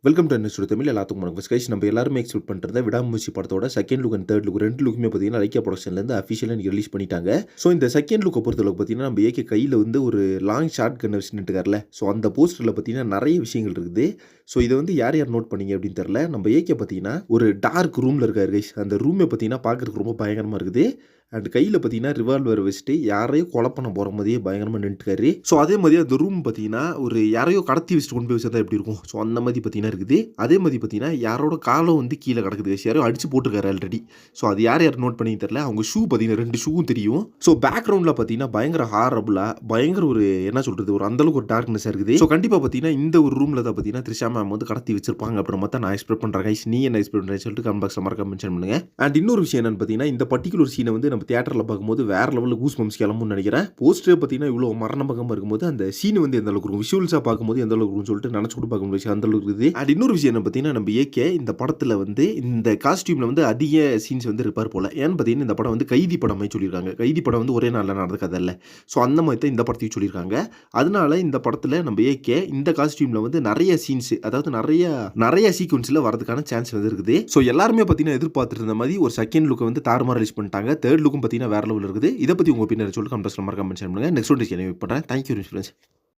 Welcome to NS Tamil. எல்லாத்துக்கும் வணக்கம். Guys, நம்ம எல்லாருமே எக்ஸ்பெக்ட் பண்ணுறத விடாமுயற்சி படத்தோட second look and third look ரெண்டு லுக்குமே பார்த்தீங்கன்னா லைக்கா ப்ரொடக்ஷன்லேருந்து அஃபிஷியலாக ரிலீஸ் பண்ணிட்டாங்க. ஸோ இந்த செகண்ட் லுக்கை பொறுத்தளவுக்கு பார்த்தீங்கன்னா நம்ம ஏகே கையில் வந்து ஒரு லாங் ஷார்ட் கன் வச்சுட்டுருக்காருல. ஸோ அந்த போஸ்டரில் பார்த்தீங்கன்னா நிறைய விஷயங்கள் இருக்குது. ஸோ இதை வந்து யார் யார் நோட் பண்ணீங்க அப்படின்னு தெரில. நம்ம ஏகே பார்த்தீங்கன்னா ஒரு டார்க் ரூமில் இருக்காரு கைஸ். அந்த ரூமை பார்த்தீங்கன்னா பார்க்குறதுக்கு ரொம்ப பயங்கரமாக இருக்குது. அண்ட் கையில் பார்த்தீங்கன்னா ரிவால்வர் வச்சுட்டு யாரையும் கொலை பண்ண போகிற மாதிரியே பயங்கரமாக நின்றுக்காரு. ஸோ அதே மாதிரி அந்த ரூம் பார்த்தீங்கன்னா ஒரு யாரையோ கடத்தி வச்சுட்டு கொண்டு போய் வச்சா எப்படி இருக்கும். ஸோ அந்த மாதிரி பார்த்தீங்கன்னா இருக்குது. அதே மாதிரி பார்த்தீங்கன்னா யாரோட காலம் வந்து கீழே கிடக்குது. யாரோ அடிச்சு போட்டுருக்காரு ஆல்ரெடி. ஸோ அது யார் யார் நோட் பண்ணி தெரில. அவங்க ஷூ பார்த்தீங்கன்னா 2 ஷூவும் தெரியும். ஸோ பேக்ரவுண்டில் பார்த்தீங்கன்னா பயங்கர ஹாரபுளாக பயங்கர ஒரு என்ன சொல்கிறது ஒரு அந்தளவுக்கு ஒரு டார்க்னஸாக இருக்குது. ஸோ கண்டிப்பாக பார்த்தீங்கன்னா இந்த ஒரு ரூமில் தான் பார்த்தீங்கன்னா த்ரிஷா மேம் வந்து கடத்தி வச்சிருப்பாங்க அப்புறம் தான் நான் எக்ஸ்பெக்ட் பண்ணுறேன். கைஸ், நீ என்ன எக்ஸ்பெக்ட் பண்ணுறேன்னு சொல்லிட்டு கமெண்ட் பாக்ஸில் மறக்காம மென்ஷன் பண்ணுங்க. அண்ட் இன்னொரு விஷயம் என்னன்னு பார்த்தீங்கன்னா இந்த பர்டிகுலர் சீனை வந்து நம்ம தியேட்டரில் பார்க்கும்போது வேற லெவலில் கூஸ் பம்ப்ஸ் கிளம்பும்னு நினைக்கிறேன். போஸ்டர் பார்த்தீங்கன்னா இவ்வளோ மரணபகமாக இருக்கும்போது அந்த சீன் வந்து எந்த அளவுக்கு இருக்கும், விஷுவல்ஸாக பார்க்கும்போது எந்த அளவுக்கு இருக்கும்னு சொல்லிட்டு நினச்சி கூட பார்க்க முடியாது. அந்த அளவுக்கு இருக்குது. அண்ட் இன்னொரு விஷயம் என்ன பார்த்தீங்கன்னா நம்ம ஏகே இந்த படத்தில் வந்து இந்த காஸ்டியூமில் வந்து அதிக சீன்ஸ் வந்து இருப்பார் போல. ஏன்னு பார்த்தீங்கன்னா இந்த படம் வந்து கைதி படம் மாதிரி சொல்லியிருக்காங்க. கைதி படம் வந்து ஒரே நாளில் நடந்த கதை இல்லை. ஸோ அந்த மாதிரி தான் இந்த படத்தையும் சொல்லியிருக்காங்க. அதனால இந்த படத்தில் நம்ம ஏகே இந்த காஸ்டியூமில் வந்து நிறைய சீன்ஸ், அதாவது நிறைய சீக்வன்ஸில் வரதுக்கான சான்ஸ் வந்து இருக்குது. ஸோ எல்லாருமே பார்த்தீங்கன்னா எதிர்பார்த்துட்டு இருந்த மாதிரி ஒரு செகண்ட் லுக்கை வந்து தாறுமாறு ரிலீஸ் பண்ணிட்டாங்க. தேர்ட் லுக்கும் பார்த்தீங்கன்னா வேற லெவலில் இருக்குது. இதை பற்றி உங்கள் ஒப்பீனியன் சொல்லிட்டு கமெண்ட் பாக்ஸில் மறக்காம மென்ஷன் பண்ணுங்கள். நெக்ஸ்ட் வீடியோக்கு வெயிட் பண்ணுறேன். Thank you friends.